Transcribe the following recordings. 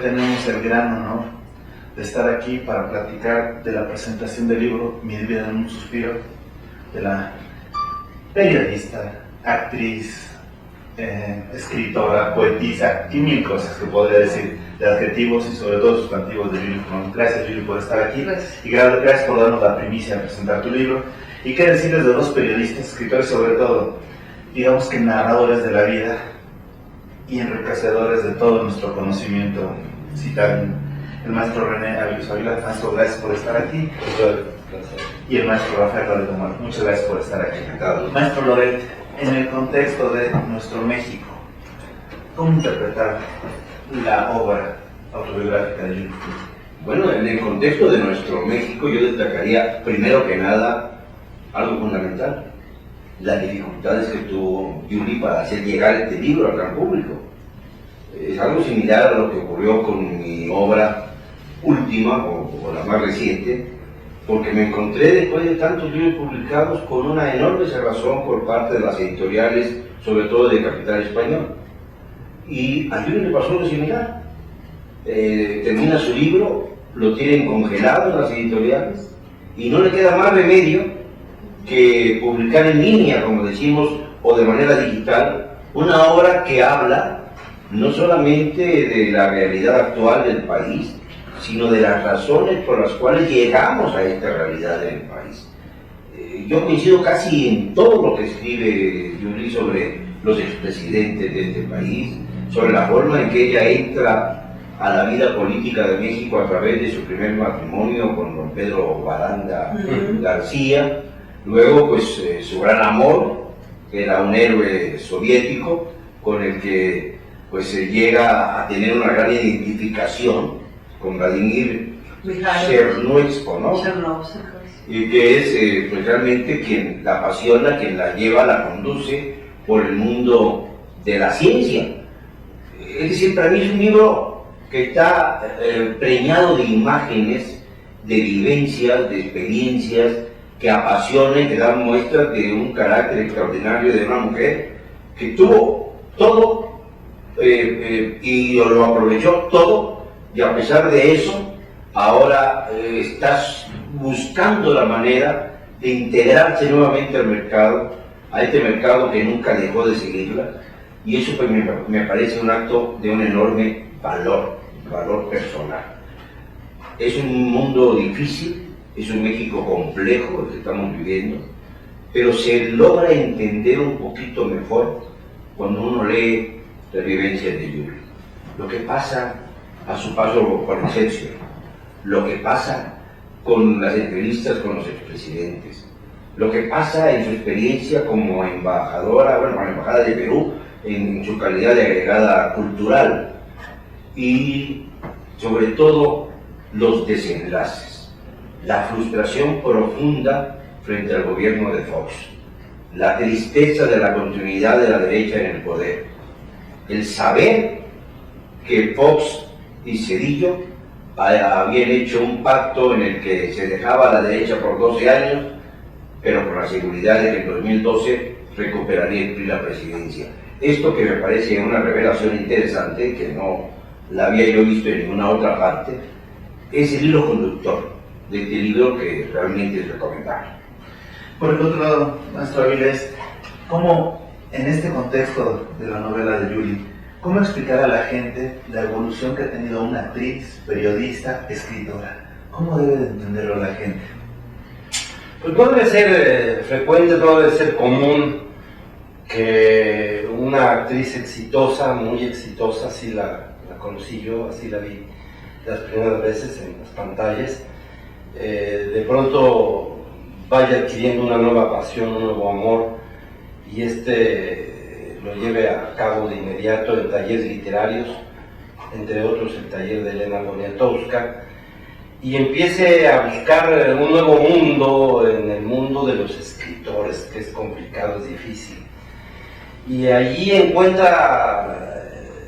tenemos el gran honor de estar aquí para platicar de la presentación del libro Mi vida en un suspiro, de la periodista, actriz, escritora, poetisa y mil cosas que podría decir, de adjetivos y sobre todo sustantivos de Yuli Colón. Gracias, Yuli, por estar aquí. Gracias. Y gracias por darnos la primicia de presentar tu libro. Y qué decirles de dos periodistas, escritores sobre todo, digamos que narradores de la vida y enriquecedores de todo nuestro conocimiento. Citar el maestro René Áviles Ávila. Maestro, gracias por estar aquí. Gracias. Y el maestro Rafael Loret Omar. Muchas gracias por estar aquí. Maestro Loret, en el contexto de nuestro México, ¿cómo interpretar la obra autobiográfica de Yuli? Bueno, en el contexto de nuestro México yo destacaría primero que nada algo fundamental: las dificultades que tuvo Yuli para hacer llegar este libro al gran público. Es algo similar a lo que ocurrió con mi obra última o la más reciente, porque me encontré después de tantos libros publicados con una enorme cerrazón por parte de las editoriales, sobre todo de capital español. Y a Yuli le pasó lo similar. Termina su libro, lo tienen congelado en las editoriales y no le queda más remedio que publicar en línea, como decimos, o de manera digital, una obra que habla no solamente de la realidad actual del país, sino de las razones por las cuales llegamos a esta realidad en el país. Yo coincido casi en todo lo que escribe Yuli sobre los expresidentes de este país, sobre la forma en que ella entra a la vida política de México a través de su primer matrimonio con don Pedro Baranda García, luego pues su gran amor, que era un héroe soviético, con el que pues llega a tener una gran identificación con Vladimir Chernoysko, ¿no? Y que es pues realmente quien la apasiona, quien la lleva, la conduce por el mundo de la ciencia. Es decir, para mí es un libro que está preñado de imágenes, de vivencias, de experiencias que apasionan, que dan muestras de un carácter extraordinario de una mujer que tuvo todo y lo aprovechó todo, y a pesar de eso ahora estás buscando la manera de integrarse nuevamente al mercado, a este mercado que nunca dejó de seguirla, y eso pues me parece un acto de un enorme valor personal. Es un mundo difícil, es un México complejo el que estamos viviendo, pero se logra entender un poquito mejor cuando uno lee las vivencias de Yuli. Lo que pasa a su paso por Excelsior, lo que pasa con las entrevistas con los expresidentes, lo que pasa en su experiencia como embajadora, bueno, con la Embajada de Perú, en su calidad de agregada cultural, y sobre todo los desenlaces, la frustración profunda frente al gobierno de Fox, la tristeza de la continuidad de la derecha en el poder, el saber que Fox y Zedillo habían hecho un pacto en el que se dejaba a la derecha por 12 años, pero con la seguridad de que en 2012 recuperaría el PRI la presidencia. Esto que me parece una revelación interesante, que no la había yo visto en ninguna otra parte, es el hilo conductor de este libro, que realmente es recomendable. Por el otro lado, maestro Áviles, ¿cómo en este contexto de la novela de Yuli, cómo explicar a la gente la evolución que ha tenido una actriz, periodista, escritora? ¿Cómo debe de entenderlo la gente? Pues no debe ser frecuente, no debe ser común que una actriz exitosa, muy exitosa, así la conocí yo, así la vi las primeras veces en las pantallas, de pronto vaya adquiriendo una nueva pasión, un nuevo amor, y lo lleve a cabo de inmediato en talleres literarios, entre otros el taller de Elena Poniatowska, y empiece a buscar un nuevo mundo en el mundo de los escritores, que es complicado, es difícil. Y allí encuentra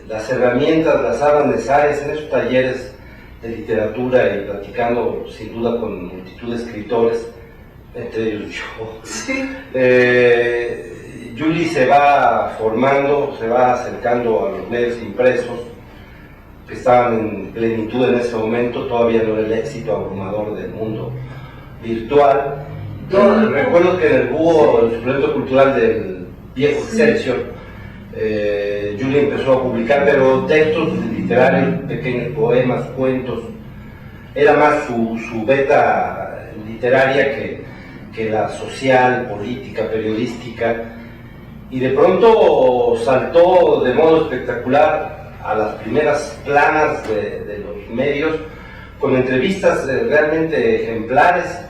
las herramientas, las sabe necesarias en esos talleres de literatura, y platicando sin duda con multitud de escritores, entre ellos yo. Sí. Yuli se va formando, se va acercando a los medios impresos, que estaban en plenitud en ese momento, todavía no era el éxito abrumador del mundo virtual. Recuerdo que en el Búho, el suplemento cultural del viejo Excelsior, Julie empezó a publicar, pero textos literarios, pequeños poemas, cuentos. Era más su beta literaria que la social, política, periodística, y de pronto saltó de modo espectacular a las primeras planas de los medios, con entrevistas realmente ejemplares.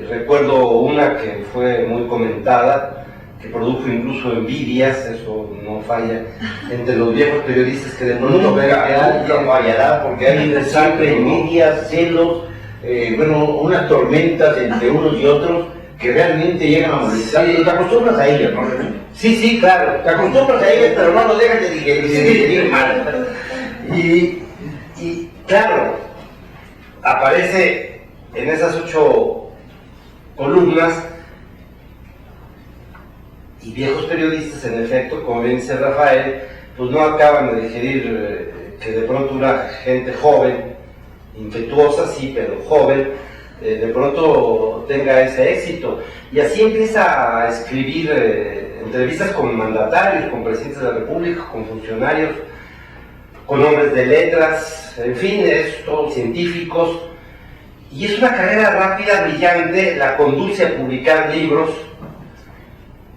Recuerdo una que fue muy comentada, que produjo incluso envidias, eso no falla, entre los viejos periodistas que de pronto ven que alguien fallará, porque hay siempre envidias, celos, bueno, unas tormentas entre unos y otros que realmente llegan a molestar. Sí. Te acostumbras a ellas, ¿no? Sí, claro. Te acostumbras a ellas, pero no lo dejas de digerir mal. Y claro, aparece en esas 8 columnas, y viejos periodistas, en efecto, como bien dice Rafael, pues no acaban de digerir que de pronto una gente joven, impetuosa sí, pero joven, de pronto tenga ese éxito. Y así empieza a escribir entrevistas con mandatarios, con presidentes de la República, con funcionarios, con hombres de letras, en fin, es todo científicos. Y es una carrera rápida, brillante, la conduce a publicar libros.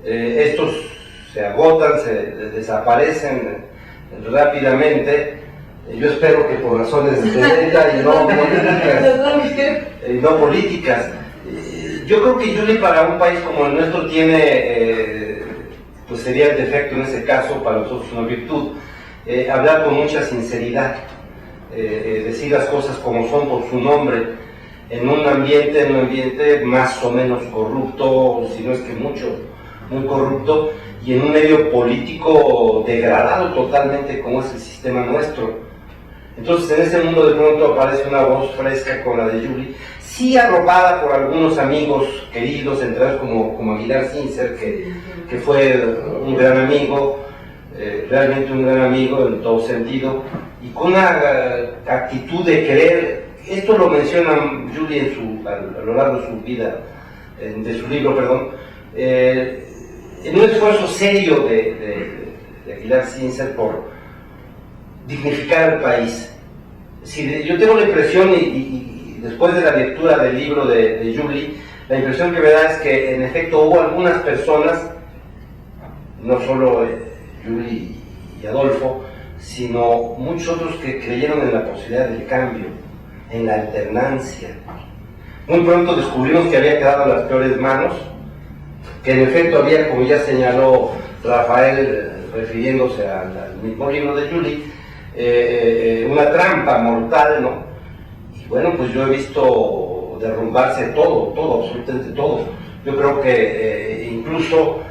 Estos se agotan, se desaparecen rápidamente. Yo espero que por razones de venta y no políticas. Yo creo que Julie, para un país como el nuestro, tiene, pues sería el defecto en ese caso, para nosotros una virtud, hablar con mucha sinceridad, decir las cosas como son por su nombre, en un ambiente más o menos corrupto, si no es que muy corrupto, y en un medio político degradado totalmente como es el sistema nuestro. Entonces en ese mundo de pronto aparece una voz fresca con la de Julie, sí arropada por algunos amigos queridos, entre ellos como Aguilar Sincer, que fue un gran amigo, realmente un gran amigo en todo sentido, y con una actitud de querer. Esto lo menciona Julie a lo largo de su vida, de su libro, perdón, en un esfuerzo serio de Aguilar Sincer por dignificar al país. Si yo tengo la impresión, y después de la lectura del libro de Julie, la impresión que me da es que en efecto hubo algunas personas, no solo Julie y Adolfo, sino muchos otros que creyeron en la posibilidad del cambio, en la alternancia. Muy pronto descubrimos que había quedado en las peores manos, que en efecto había, como ya señaló Rafael, refiriéndose al mismo libro de Julie, una trampa mortal, ¿no? Y bueno, pues yo he visto derrumbarse todo, absolutamente todo. Yo creo que incluso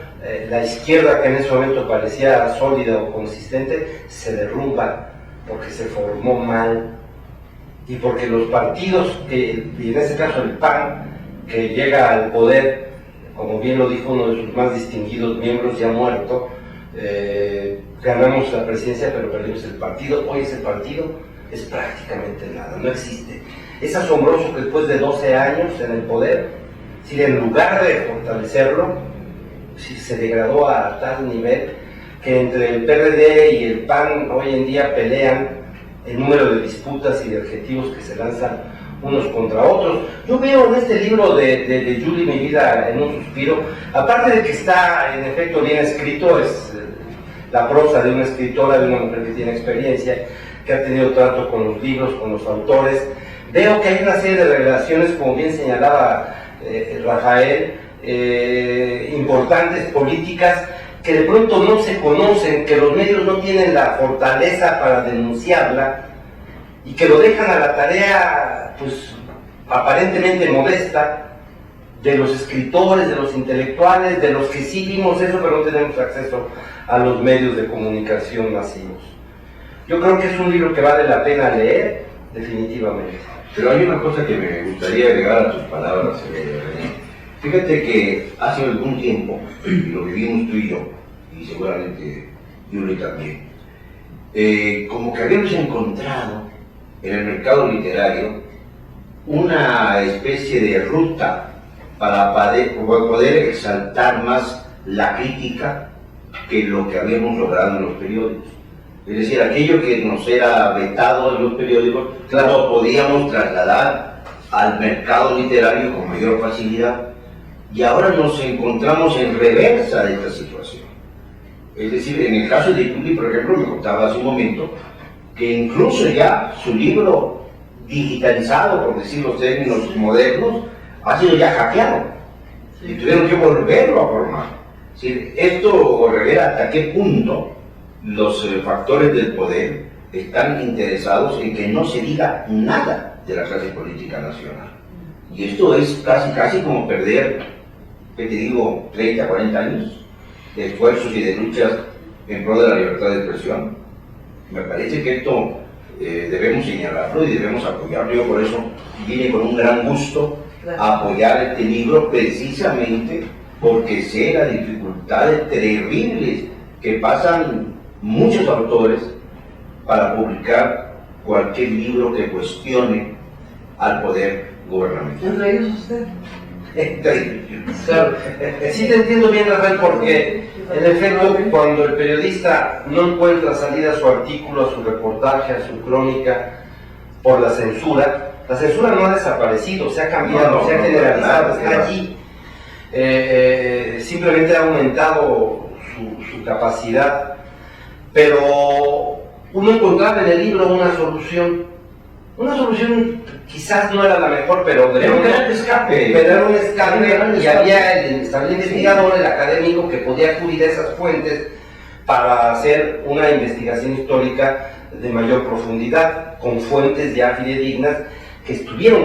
la izquierda, que en ese momento parecía sólida o consistente, se derrumba porque se formó mal, y porque los partidos, y en este caso el PAN, que llega al poder, como bien lo dijo uno de sus más distinguidos miembros, ya muerto, ganamos la presidencia pero perdimos el partido. Hoy ese partido es prácticamente nada, no existe. Es asombroso que después de 12 años en el poder, si en lugar de fortalecerlo, si se degradó a tal nivel que entre el PRD y el PAN hoy en día pelean el número de disputas y de adjetivos que se lanzan unos contra otros. Yo veo en este libro de Julie, Mi vida en un suspiro, aparte de que está en efecto bien escrito, es la prosa de una escritora, de una mujer que tiene experiencia, que ha tenido trato con los libros, con los autores. Veo que hay una serie de revelaciones, como bien señalaba Rafael, importantes, políticas, que de pronto no se conocen, que los medios no tienen la fortaleza para denunciarla, y que lo dejan a la tarea, pues, aparentemente modesta, de los escritores, de los intelectuales, de los que sí vimos eso, pero no tenemos acceso a los medios de comunicación masivos. Yo creo que es un libro que vale la pena leer, definitivamente. Pero hay una cosa que me gustaría agregar a tus palabras, René. Fíjate que hace algún tiempo, y lo vivimos tú y yo, y seguramente Julie también, como que habíamos encontrado en el mercado literario una especie de ruta para poder exaltar más la crítica que lo que habíamos logrado en los periódicos. Es decir, aquello que nos era vetado en los periódicos, claro, podíamos trasladar al mercado literario con mayor facilidad. Y ahora nos encontramos en reversa de esta situación. Es decir, en el caso de Yuli, por ejemplo, me contaba hace un momento que incluso ya su libro digitalizado, por decir los términos modernos, ha sido ya hackeado. Y tuvieron que volverlo a formar. Es decir, esto revela hasta qué punto los factores del poder están interesados en que no se diga nada de la clase política nacional. Y esto es casi como perder, ¿qué te digo?, 30, 40 años de esfuerzos y de luchas en pro de la libertad de expresión. Me parece que esto debemos señalarlo y debemos apoyarlo. Yo por eso vine con un gran gusto a apoyar este libro, precisamente porque sé las dificultades terribles que pasan muchos autores para publicar cualquier libro que cuestione al poder gubernamental. ¿Entre ellos usted? Claro. Sí te entiendo bien, Rafael, porque en efecto cuando el periodista no encuentra salida a su artículo, a su reportaje, a su crónica por la censura no ha desaparecido, se ha cambiado, se ha generalizado, está allí. Simplemente ha aumentado su capacidad, pero uno encontraba en el libro una solución quizás no era la mejor, pero era un gran escape. Pero era un escape y había el investigador, el académico, que podía acudir a esas fuentes para hacer una investigación histórica de mayor profundidad, con fuentes ya fidedignas que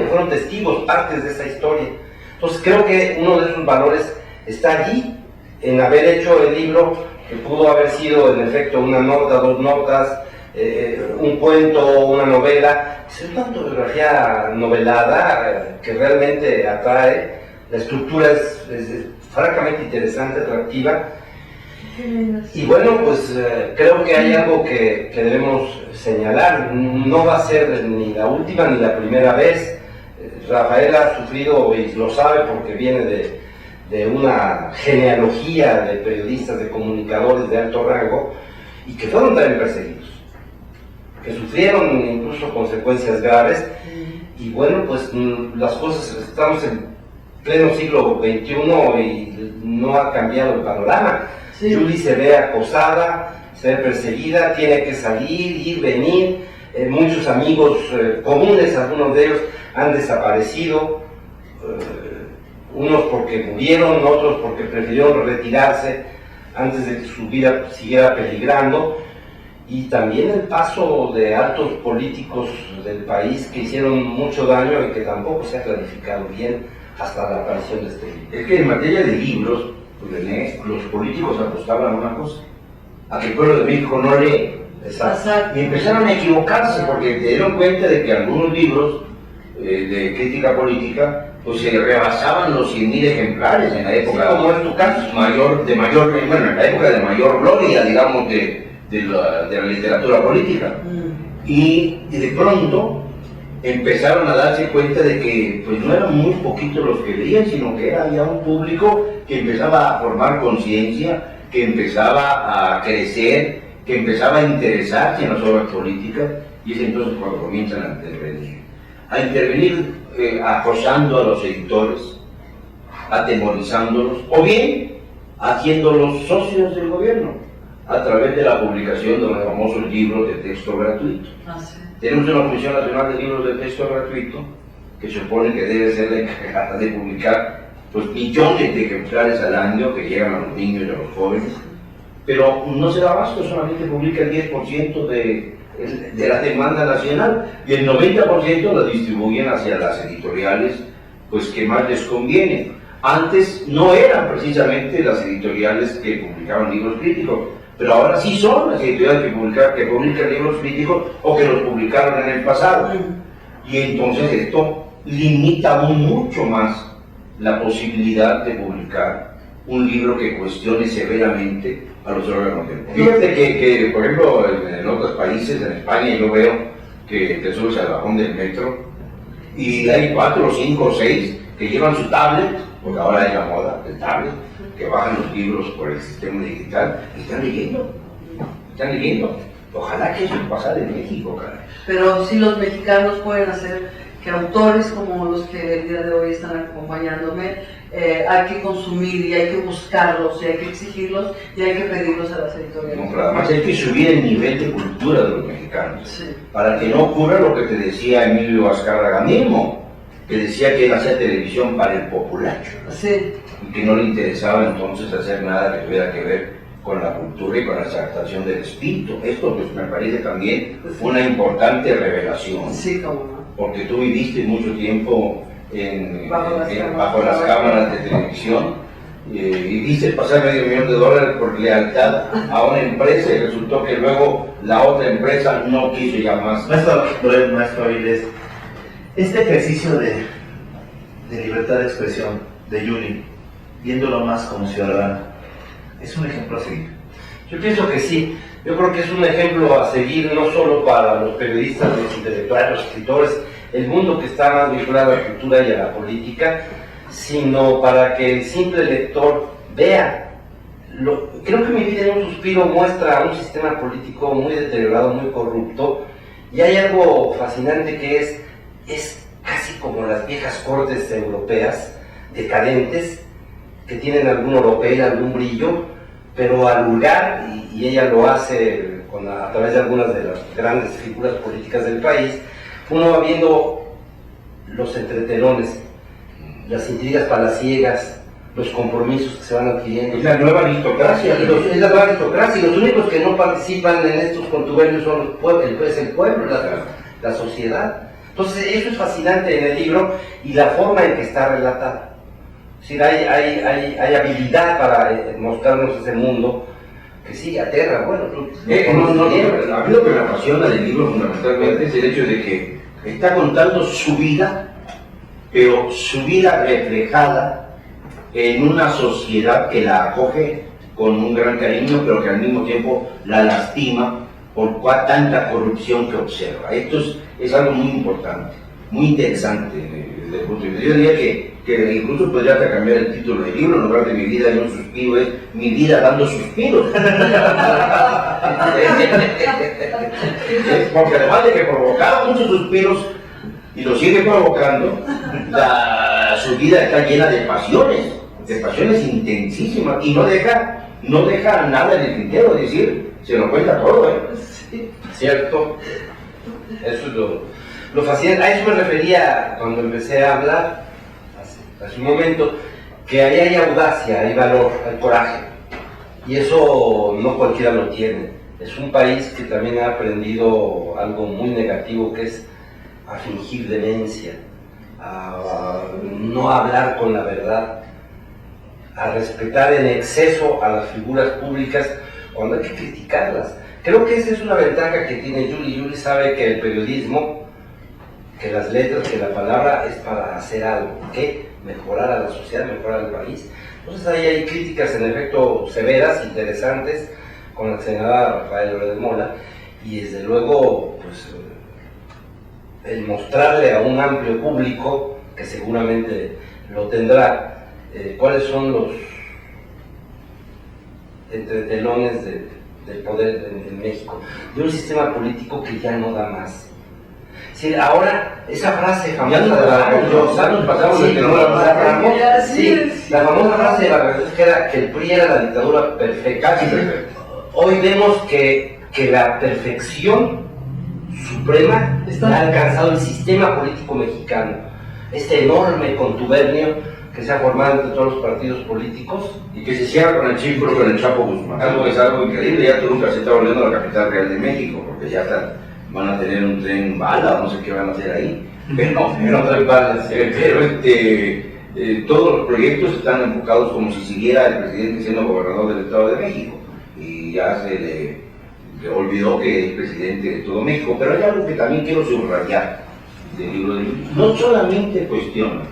fueron testigos, partes de esa historia. Entonces creo que uno de esos valores está allí, en haber hecho el libro, que pudo haber sido en efecto una nota, dos notas, un cuento, una novela. Es una autobiografía novelada que realmente atrae. La estructura es francamente interesante, atractiva. Y bueno, pues creo que hay algo que debemos señalar. No va a ser ni la última ni la primera vez. Rafael ha sufrido, y lo sabe porque viene de una genealogía de periodistas, de comunicadores de alto rango, y que fueron también perseguidos, que sufrieron incluso consecuencias graves. Y bueno, pues las cosas, estamos en pleno siglo XXI y no ha cambiado el panorama. Sí. Yuli se ve acosada, se ve perseguida, tiene que salir, ir, venir. Muchos amigos comunes, algunos de ellos han desaparecido, unos porque murieron, otros porque prefirieron retirarse antes de que su vida siguiera peligrando. Y también el paso de altos políticos del país que hicieron mucho daño y que tampoco se ha clarificado bien hasta la aparición de este libro. Es que en materia de libros, René, los políticos apostaban a una cosa, a que el pueblo de México no lee. Exacto. Y empezaron a equivocarse porque se dieron cuenta de que algunos libros de crítica política pues se rebasaban los 100.000 ejemplares en la época, sí, como en tu caso, en la época de mayor gloria, digamos, de la literatura política. Y de pronto empezaron a darse cuenta de que pues no eran muy poquitos los que leían, sino que era ya un público que empezaba a formar conciencia, que empezaba a crecer, que empezaba a interesarse en las obras políticas, y es entonces cuando comienzan a intervenir acosando a los editores, atemorizándolos, o bien haciéndolos socios del gobierno a través de la publicación de los famosos libros de texto gratuito. Tenemos una Comisión Nacional de Libros de Texto Gratuito que supone que debe ser la encargada de publicar pues millones de ejemplares al año que llegan a los niños y a los jóvenes, pero no se da abasto, solamente publica el 10% de la demanda nacional y el 90% la distribuyen hacia las editoriales pues que más les conviene. Antes no eran precisamente las editoriales que publicaban libros críticos, pero ahora sí son las editoriales que publican libros críticos o que los publicaron en el pasado. Y entonces esto limita aún mucho más la posibilidad de publicar un libro que cuestione severamente a los órganos del poder. Fíjate que, por ejemplo, en otros países, en España, yo veo que te subes al vagón del metro y hay 4, 5, 6 que llevan su tablet, porque ahora hay la moda del tablet, que bajan los libros por el sistema digital y están leyendo. Están leyendo. Ojalá que eso pasara en México, caray. Pero si los mexicanos pueden hacer que autores como los que el día de hoy están acompañándome, hay que consumir y hay que buscarlos y hay que exigirlos y hay que pedirlos a las editoriales. No, pero además hay que subir el nivel de cultura de los mexicanos, Sí. para que no ocurra lo que te decía Emilio Azcárraga mismo, que decía que él hacía televisión para el populacho, Sí. y que no le interesaba entonces hacer nada que tuviera que ver con la cultura y con la exaltación del espíritu. Esto pues me parece también una importante revelación, Sí, cómo no. porque tú viviste mucho tiempo Bajo las cámaras de televisión y viste pasar $500,000 por lealtad a una empresa y resultó que luego la otra empresa no quiso ya más. Maestro Avilés, este ejercicio de libertad de expresión de Yuli, viéndolo más como ciudadano, ¿es un ejemplo a seguir? Yo pienso que sí. Yo creo que es un ejemplo a seguir no solo para los periodistas, los intelectuales, los escritores, el mundo que está más vinculado a la cultura y a la política, sino para que el simple lector vea. Creo que Mi vida en un suspiro muestra un sistema político muy deteriorado, muy corrupto, y hay algo fascinante que es casi como las viejas cortes europeas, decadentes, que tienen algún oropel, algún brillo, pero al vulgar, y ella lo hace a través de algunas de las grandes figuras políticas del país, uno va viendo los entretelones, las intrigas palaciegas, los compromisos que se van adquiriendo. Es la nueva aristocracia. Es la nueva aristocracia, y los únicos que no participan en estos contubernios son el pueblo, la sociedad. Entonces eso es fascinante en el libro y la forma en que está relatada. Es decir, hay habilidad para mostrarnos ese mundo que sí, aterra. Bueno, a mí lo que me apasiona del libro fundamentalmente es el hecho de que está contando su vida, pero su vida reflejada en una sociedad que la acoge con un gran cariño, pero que al mismo tiempo la lastima por tanta corrupción que observa. Esto es algo muy importante, muy interesante desde el punto de vista. Yo diría que incluso podría hasta cambiar el título del libro, en lugar de Mi vida en un suspiro, es Mi vida dando suspiros. Porque además de que provocaba muchos suspiros, y lo sigue provocando, su vida está llena de pasiones intensísimas, y no deja nada en el tintero, es decir, se lo cuenta todo, Sí. ¿cierto? Eso es lo fascinante. A eso me refería cuando empecé a hablar, hace un momento, que ahí hay audacia, hay valor, hay coraje, y eso no cualquiera lo tiene. Es un país que también ha aprendido algo muy negativo, que es a fingir demencia, a no hablar con la verdad, a respetar en exceso a las figuras públicas cuando hay que criticarlas. Creo que esa es una ventaja que tiene Yuli. Yuli sabe que el periodismo, que las letras, que la palabra es para hacer algo, que mejorar a la sociedad, mejorar al país. Entonces ahí hay críticas en efecto severas, interesantes, con la senadora Rafael Loret de Mola, y desde luego pues el mostrarle a un amplio público, que seguramente lo tendrá, cuáles son los entretelones del poder en México, de un sistema político que ya no da más. Sí, ahora, esa frase famosa de la pasamos de que no la famosa frase de la que era que el PRI era la dictadura perfecta. Hoy vemos que la perfección suprema ha alcanzado el sistema político mexicano. Este enorme contubernio que se ha formado entre todos los partidos políticos. Y que se cierra con el Chifro, con el Chapo Guzmán. Algo que es algo increíble, ya Toluca se está volviendo a la capital real de México, porque ya van a tener un tren bala, no sé qué van a hacer ahí. Pero no traen balas. Pero todos los proyectos están enfocados como si siguiera el presidente siendo gobernador del Estado de México. Y ya se le olvidó que es presidente de todo México. Pero hay algo que también quiero subrayar del libro de Yuli. No solamente cuestiona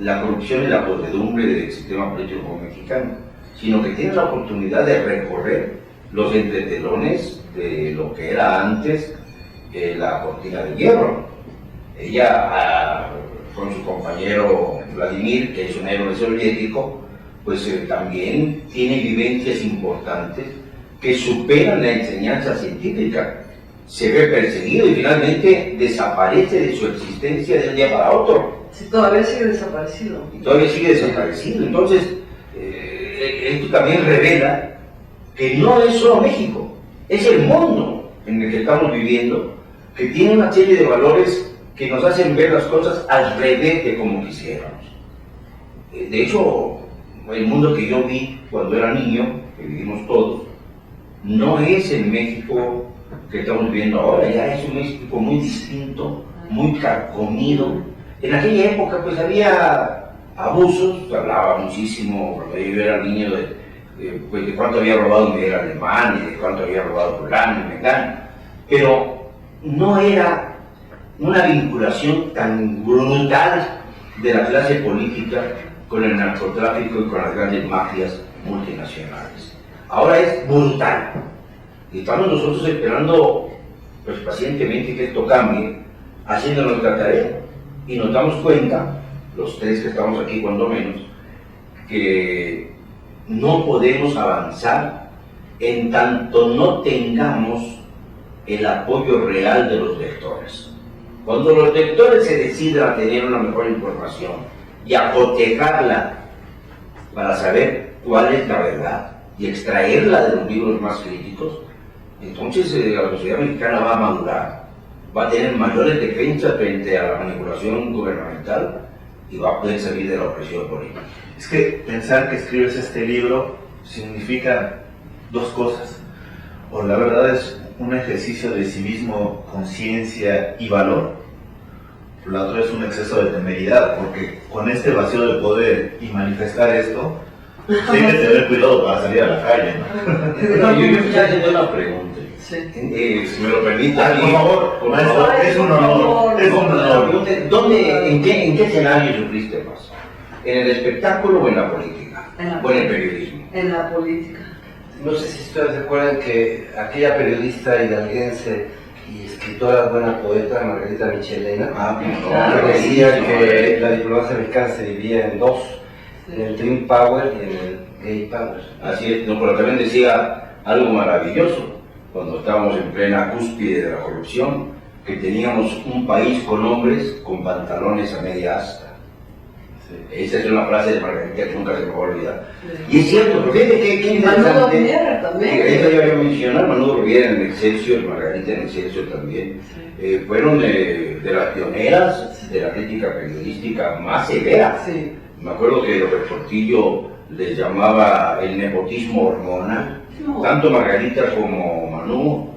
la corrupción y la podredumbre del sistema político mexicano, sino que tiene la oportunidad de recorrer los entretelones de lo que era antes la cortina de hierro. Ella, con su compañero Vladimir, que es un héroe soviético, pues también tiene vivencias importantes que superan la enseñanza científica. Se ve perseguido y finalmente desaparece de su existencia de un día para otro. Sí, todavía sigue desaparecido. Y todavía sigue desaparecido. Entonces, esto también revela que no es solo México, es el mundo en el que estamos viviendo, que tiene una serie de valores que nos hacen ver las cosas al revés de como quisiéramos. De hecho, el mundo que yo vi cuando era niño, que vivimos todos, no es el México que estamos viviendo ahora, ya es un México muy distinto, muy carcomido. En aquella época pues había abusos, se hablaba muchísimo, cuando yo era niño, pues, de cuánto había robado Miguel Alemán y de cuánto había robado Fulano y Mengano, pero no era una vinculación tan brutal de la clase política con el narcotráfico y con las grandes mafias multinacionales. Ahora es brutal. Y estamos nosotros esperando pues, pacientemente que esto cambie, haciendo nuestra tarea. Y nos damos cuenta, los tres que estamos aquí cuando menos, que no podemos avanzar en tanto no tengamos el apoyo real de los lectores. Cuando los lectores se decidan a tener una mejor información y a cotejarla para saber cuál es la verdad y extraerla de los libros más críticos, entonces la sociedad mexicana va a madurar, va a tener mayores defensas frente a la manipulación gubernamental y va a poder salir de la opresión política. Es que pensar que escribes este libro significa dos cosas. O la verdad es un ejercicio de civismo, conciencia y valor. La otra es un exceso de temeridad, porque con este vacío de poder y manifestar esto, hay que tener cuidado para salir a la calle, ¿no? Yo estoy haciendo una pregunta. Sí. Si me lo permite, Por favor, maestro, es un honor, es un honor. ¿En qué escenario sufriste más? ¿En el espectáculo o en la política? ¿O en el periodismo? En la política. No sé si ustedes recuerdan que aquella periodista hidalguense y escritora, buena poeta, Margarita Michelena, que decía que la diplomacia mexicana se dividía en dos, en el Dream Power y en el Gay Power. Así es, no, pero también decía algo maravilloso, cuando estábamos en plena cúspide de la corrupción, que teníamos un país con hombres con pantalones a media asta. Esa es una frase de Margarita que nunca se me va a olvidar. Y es cierto, porque fíjate qué interesante. Manudo Riviera también. Eso ya había mencionado, Manudo Riviera en el Excelsior, Margarita en el Excelsior también. Sí. Fueron de las pioneras de la crítica periodística más severa. Sí. Me acuerdo que López Portillo les llamaba el nepotismo hormonal. No. Tanto Margarita como Manu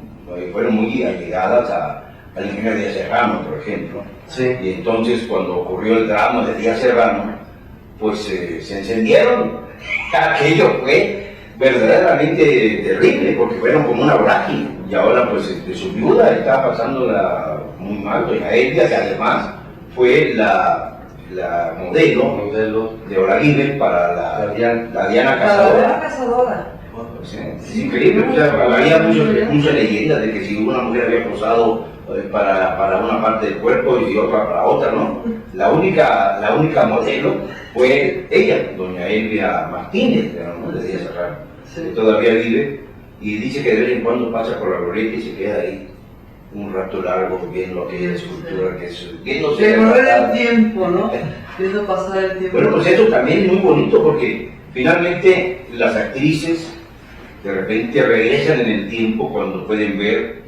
fueron muy allegadas al ingeniero Díaz Serrano, por ejemplo. Sí. Y entonces cuando ocurrió el drama de Díaz Serrano, pues se encendieron. Aquello fue verdaderamente terrible, porque fueron como una vorágine. Y ahora pues su viuda está pasándola muy mal, doña Elvia, que además fue la modelo de Olaguibel para la Diana Cazadora. La cazadora. Es increíble, o sea, había muchas leyendas de que si una mujer había posado para una parte del cuerpo y otra para otra, ¿no? La única modelo fue ella, doña Elvia Martínez, ¿no? De Díaz Serrano, Sí. que todavía vive y dice que de vez en cuando pasa por la glorieta y se queda ahí un rato largo viendo aquella escultura que es viéndose De correr el retratada. tiempo, ¿no? Viendo pasar el tiempo. Bueno, pues eso también es muy bonito porque finalmente las actrices de repente regresan en el tiempo cuando pueden ver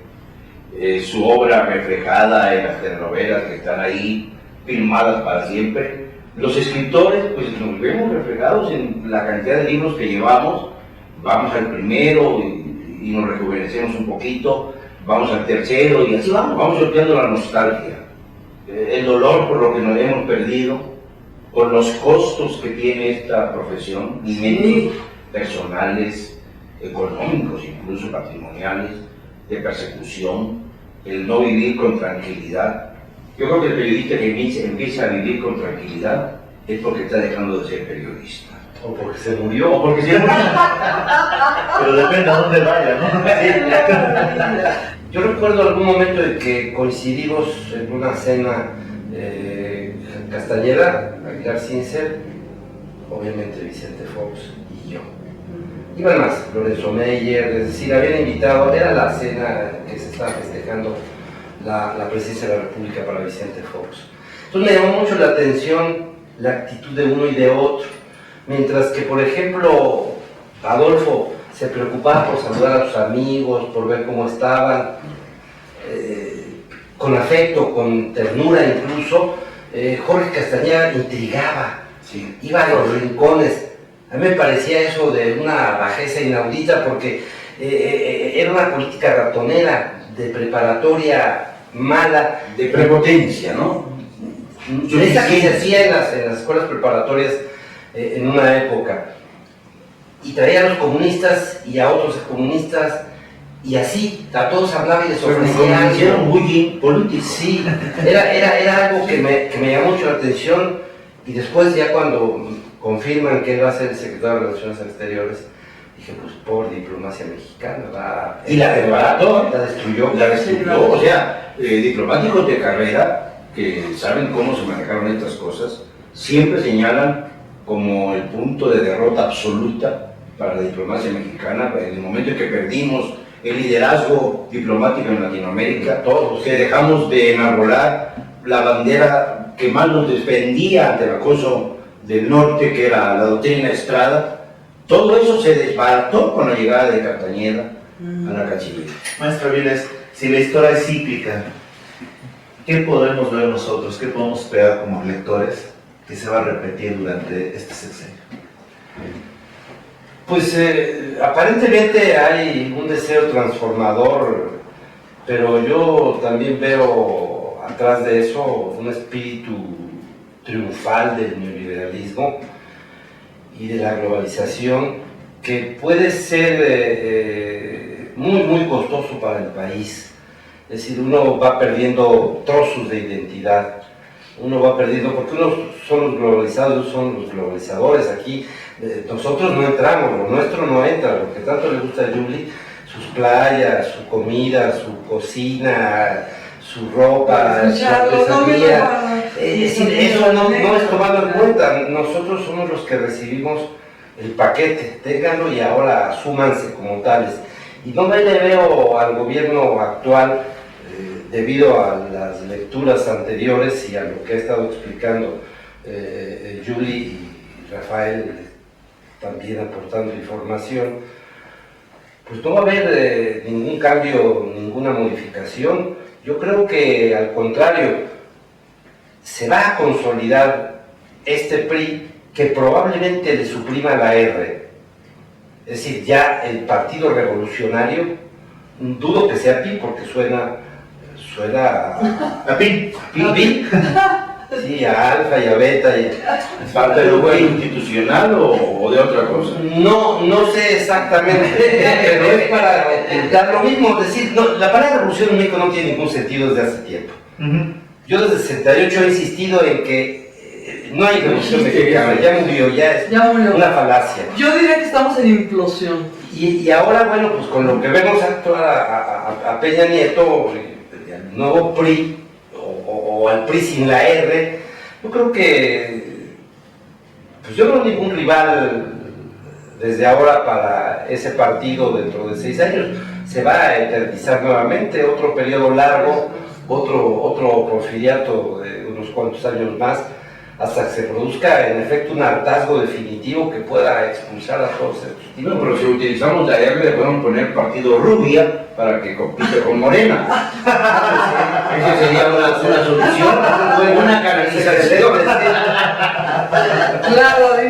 su obra reflejada en las telenovelas que están ahí filmadas para siempre. Los escritores pues nos vemos reflejados en la cantidad de libros que llevamos. Vamos al primero y nos rejuvenecemos un poquito, vamos al tercero y así vamos sorteando la nostalgia, el dolor por lo que nos hemos perdido, por los costos que tiene esta profesión, inmensos, personales, económicos, incluso patrimoniales, de persecución, el no vivir con tranquilidad. Yo creo que el periodista que empieza a vivir con tranquilidad es porque está dejando de ser periodista. O porque se murió. O porque siempre. Pero depende a dónde vaya, ¿no? Yo recuerdo algún momento en que coincidimos en una cena Castañeda, Aguilar Sincer, obviamente Vicente Fox y yo. Iban más, Lorenzo Meyer, es decir, habían invitado, era la cena que se estaba festejando la presidencia de la República para Vicente Fox. Entonces me llamó mucho la atención la actitud de uno y de otro, mientras que, por ejemplo, Adolfo se preocupaba por saludar a sus amigos, por ver cómo estaban, con afecto, con ternura incluso. Jorge Castañeda intrigaba, Sí. iba a los rincones. A mí me parecía eso de una bajeza inaudita porque era una política ratonera, de preparatoria mala. De prepotencia, ¿no? Esa que se hacía en las escuelas preparatorias en una época. Y traía a los comunistas y a otros comunistas y así, a todos hablaba y les ofrecía Hicieron algo. bullying político. Sí, era algo que me llamó mucho la atención y después ya cuando confirman que él va a ser el secretario de Relaciones Exteriores, dije, pues por diplomacia mexicana, va... Y la desbarató, la destruyó. la destruyó. O sea, diplomáticos de carrera que saben cómo se manejaron estas cosas, siempre señalan como el punto de derrota absoluta para la diplomacia mexicana, en el momento en que perdimos el liderazgo diplomático en Latinoamérica, Todos. que dejamos de enarbolar la bandera que más nos defendía ante el acoso del norte, que era la doctrina Estrada. Todo eso se desbarató con la llegada de Castañeda a la Cancillería. Maestro Aviles, si la historia es cíclica, ¿qué podemos ver nosotros? ¿Qué podemos esperar como lectores que se va a repetir durante este sexenio? Pues aparentemente hay un deseo transformador, pero yo también veo atrás de eso un espíritu triunfal del neoliberalismo y de la globalización que puede ser muy costoso para el país. Es decir, uno va perdiendo trozos de identidad, uno va perdiendo, porque unos son los globalizados, otros son los globalizadores. Aquí nosotros no entramos, lo nuestro no entra, lo que tanto le gusta a Julie, sus playas, su comida, su cocina, su ropa, su artesanía. Es decir, eso no es tomado en cuenta. Nosotros somos los que recibimos el paquete, ténganlo y ahora asúmanse como tales. Y no le veo al gobierno actual, debido a las lecturas anteriores y a lo que ha estado explicando Julie y Rafael, también aportando información, pues no va a haber ningún cambio, ninguna modificación. Yo creo que al contrario, se va a consolidar este PRI que probablemente le suprima la R. Es decir, ya el Partido Revolucionario, dudo que sea PRI porque suena A PIN. PRI, sí, a Alfa y a Beta. ¿Es parte de un institucional o de otra cosa? No sé exactamente, pero es para ocultar lo mismo. Es decir, la palabra revolución en México no tiene ningún sentido desde hace tiempo. Yo desde el 68 he insistido en que no hay revolución mexicana, ya murió, ya es una falacia. Yo diría que estamos en implosión. Y ahora, bueno, pues con lo que vemos actuar a Peña Nieto, el nuevo PRI, o al PRI sin la R, yo creo que pues yo no veo ningún rival desde ahora para ese partido dentro de 6 años. Se va a eternizar nuevamente, otro periodo largo, otro porfiriato de unos cuantos años más, hasta que se produzca en efecto un hartazgo definitivo que pueda expulsar a todos estos tipos. No, pero si utilizamos la R le podemos poner partido rubia para que compite con Morena. Esa sería una solución, una canalización. Claro, y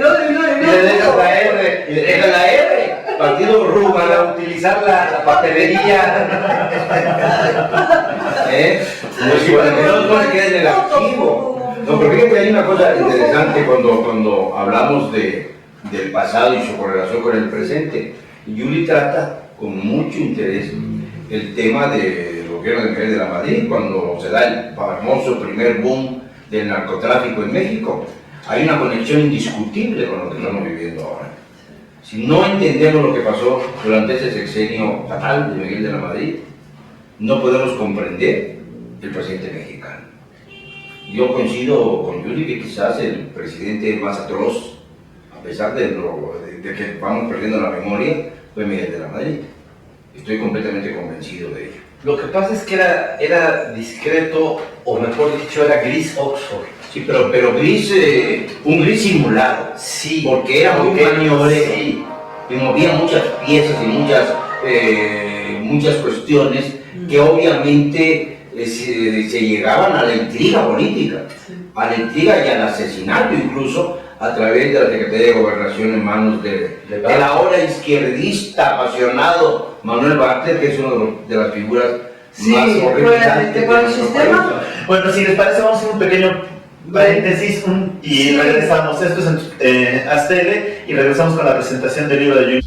le dejas la R, Y le deja la R, partido rubia. para utilizar la papelería. Pues para que no se quede en el archivo. No, pero fíjate, hay una cosa interesante cuando hablamos del pasado y su correlación con el presente. Yuli trata con mucho interés el tema del gobierno de Miguel de la Madrid, cuando se da el famoso primer boom del narcotráfico en México. hay una conexión indiscutible con lo que estamos viviendo ahora. Si no entendemos lo que pasó durante ese sexenio fatal de Miguel de la Madrid, no podemos comprender el presidente mexicano. Yo coincido con Yuli que quizás el presidente más atroz, a pesar de que vamos perdiendo la memoria, fue Miguel de la Madrid. Estoy completamente convencido de ello. Lo que pasa es que era discreto, o mejor dicho, era gris Oxford. Sí, pero gris, un gris simulado. Sí. Porque era muy maniobre, sí, y movía muchas piezas y muchas cuestiones que obviamente se llegaban a la intriga política, a la intriga y al asesinato incluso a través de la Secretaría de Gobernación en manos del ahora izquierdista apasionado Manuel Bartlett, que es una de las figuras más horribles con el sistema. Bueno, si les parece, vamos a hacer un pequeño paréntesis y regresamos. Esto es en Aztele y regresamos con la presentación del libro de Yuli.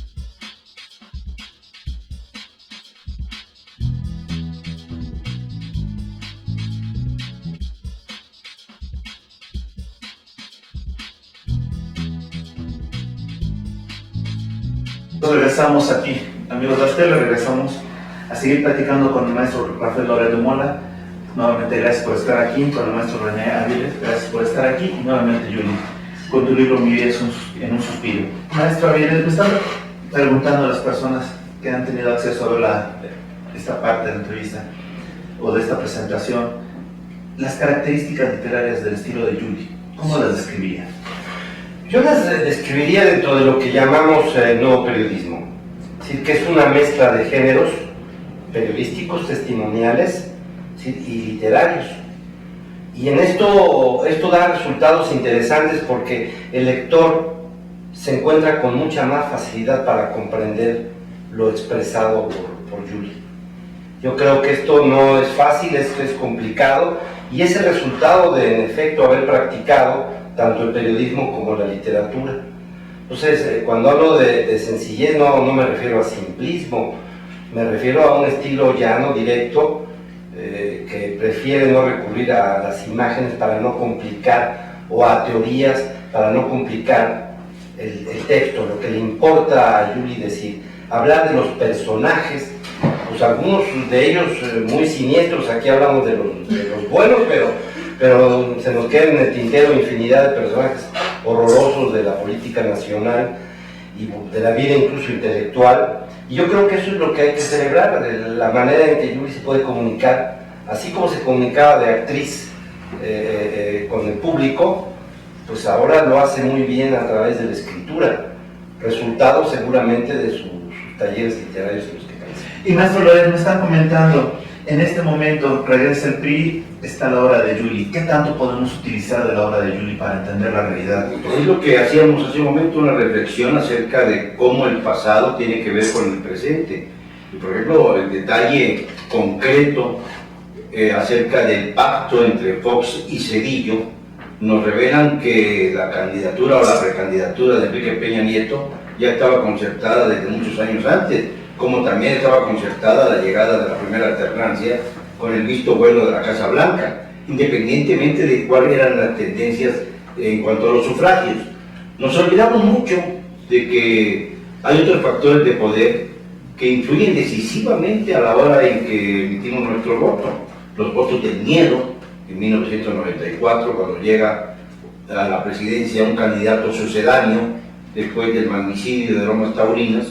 Regresamos aquí, amigos de Aztele, regresamos a seguir platicando con el maestro Rafael Loreto Mola. Nuevamente gracias por estar aquí, con el maestro René Aviles, gracias por estar aquí, y nuevamente Yuli, con tu libro Mi vida en un suspiro. Maestro Aviles, me están preguntando a las personas que han tenido acceso a ver esta parte de la entrevista o de esta presentación, las características literarias del estilo de Yuli, ¿cómo las describiría? Yo las describiría dentro de lo que llamamos nuevo periodismo, es decir, que es una mezcla de géneros periodísticos, testimoniales, ¿sí?, y literarios. Y en esto da resultados interesantes porque el lector se encuentra con mucha más facilidad para comprender lo expresado por Yuli. Yo creo que esto no es fácil, esto es complicado, y es el resultado de, en efecto, haber practicado tanto el periodismo como la literatura. Entonces, cuando hablo de sencillez, no me refiero a simplismo, me refiero a un estilo llano, directo, que prefiere no recurrir a las imágenes para no complicar, o a teorías para no complicar el texto. Lo que le importa a Yuli decir, hablar de los personajes, pues algunos de ellos muy siniestros. Aquí hablamos de los buenos, pero se nos queda en el tintero infinidad de personajes horrorosos de la política nacional y de la vida incluso intelectual. Y yo creo que eso es lo que hay que celebrar, de la manera en que Yuli se puede comunicar, así como se comunicaba de actriz con el público, pues ahora lo hace muy bien a través de la escritura, resultado seguramente de sus talleres literarios en los que participó. Y maestro Loret, me están comentando, en este momento regresa el PRI, está la obra de Yuli. ¿Qué tanto podemos utilizar de la obra de Yuli para entender la realidad? Pues es lo que hacíamos hace un momento, una reflexión acerca de cómo el pasado tiene que ver con el presente. Y por ejemplo, el detalle concreto acerca del pacto entre Fox y Zedillo nos revelan que la candidatura o la precandidatura de Enrique Peña Nieto ya estaba concertada desde muchos años antes, como también estaba concertada la llegada de la primera alternancia con el visto bueno de la Casa Blanca, independientemente de cuáles eran las tendencias en cuanto a los sufragios. Nos olvidamos mucho de que hay otros factores de poder que influyen decisivamente a la hora en que emitimos nuestro voto. Los votos del miedo, en 1994, cuando llega a la presidencia un candidato sucedáneo, después del magnicidio de Lomas Taurinas,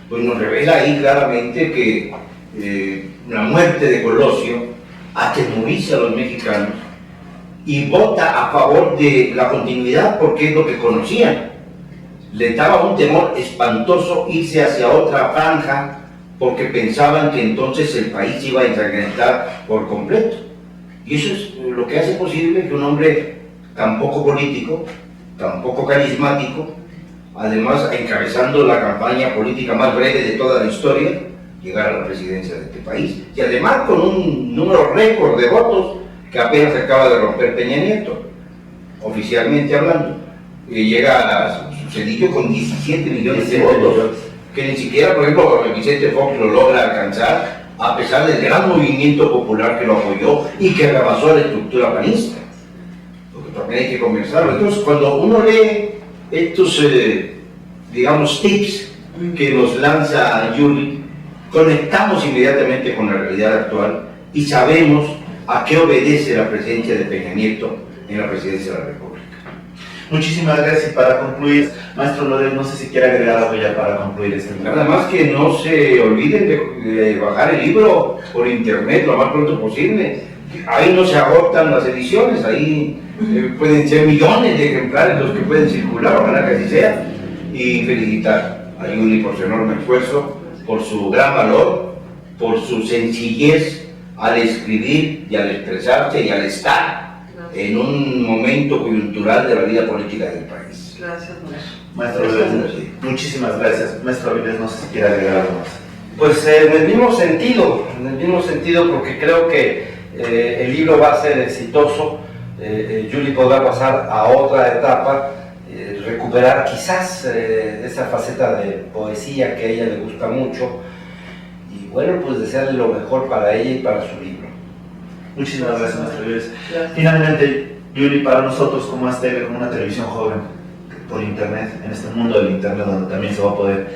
pues nos revela ahí claramente que la muerte de Colosio atemoriza a los mexicanos y vota a favor de la continuidad porque es lo que conocían. Le daba un temor espantoso irse hacia otra franja porque pensaban que entonces el país iba a ensangrentar por completo. Y eso es lo que hace posible que un hombre tan poco político, tan poco carismático, además encabezando la campaña política más breve de toda la historia, llegar a la presidencia de este país, y además con un número récord de votos que apenas acaba de romper Peña Nieto, oficialmente hablando. Llega a Zedillo con 17 millones de votos, que ni siquiera, por ejemplo, Vicente Fox lo logra alcanzar, a pesar del gran movimiento popular que lo apoyó y que rebasó la estructura panista. Lo que también hay que comenzarlo. Entonces, cuando uno lee estos, digamos, tips que nos lanza Yuli, conectamos inmediatamente con la realidad actual y sabemos a qué obedece la presencia de Peña Nieto en la presidencia de la República. Muchísimas gracias. Y para concluir, maestro Loret, no sé si quiere agregar algo ya para concluir este libro. Nada más que no se olviden de bajar el libro por internet lo más pronto posible. Ahí no se agotan las ediciones, ahí pueden ser millones de ejemplares los que pueden circular, ojalá que así sea. Y felicitar a Yuli por su enorme esfuerzo, por su gran valor, por su sencillez al escribir y al expresarse y al estar en un momento coyuntural de la vida política del país. Gracias, Maestro Loret, muchísimas gracias. Maestro Avilés, no sé si quiere agregar algo más. Pues en el mismo sentido, porque creo que el libro va a ser exitoso. Yuli podrá pasar a otra etapa, recuperar quizás esa faceta de poesía que a ella le gusta mucho, y bueno, pues desearle lo mejor para ella y para su libro. Muchísimas gracias, maestro Avilés. Finalmente, Yuli, para nosotros como ASTV, como una televisión joven por internet, en este mundo del internet donde también se va a poder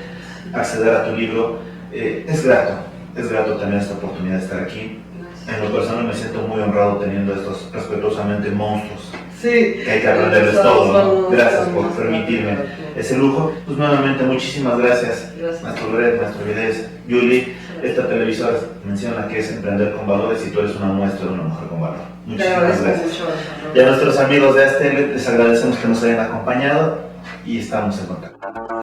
acceder a tu libro, es grato tener esta oportunidad de estar aquí. En lo personal me siento muy honrado teniendo estos respetuosamente monstruos. Sí, Que hay que aprenderles todo, ¿no? Gracias por permitirme ese lujo. Pues nuevamente muchísimas gracias, maestro Loret, maestro Avilés, Yuli. Esta televisora menciona que es emprender con valores y tú eres una muestra de una mujer con valor. Muchísimas gracias. Y a nuestros amigos de ASTV les agradecemos que nos hayan acompañado y estamos en contacto.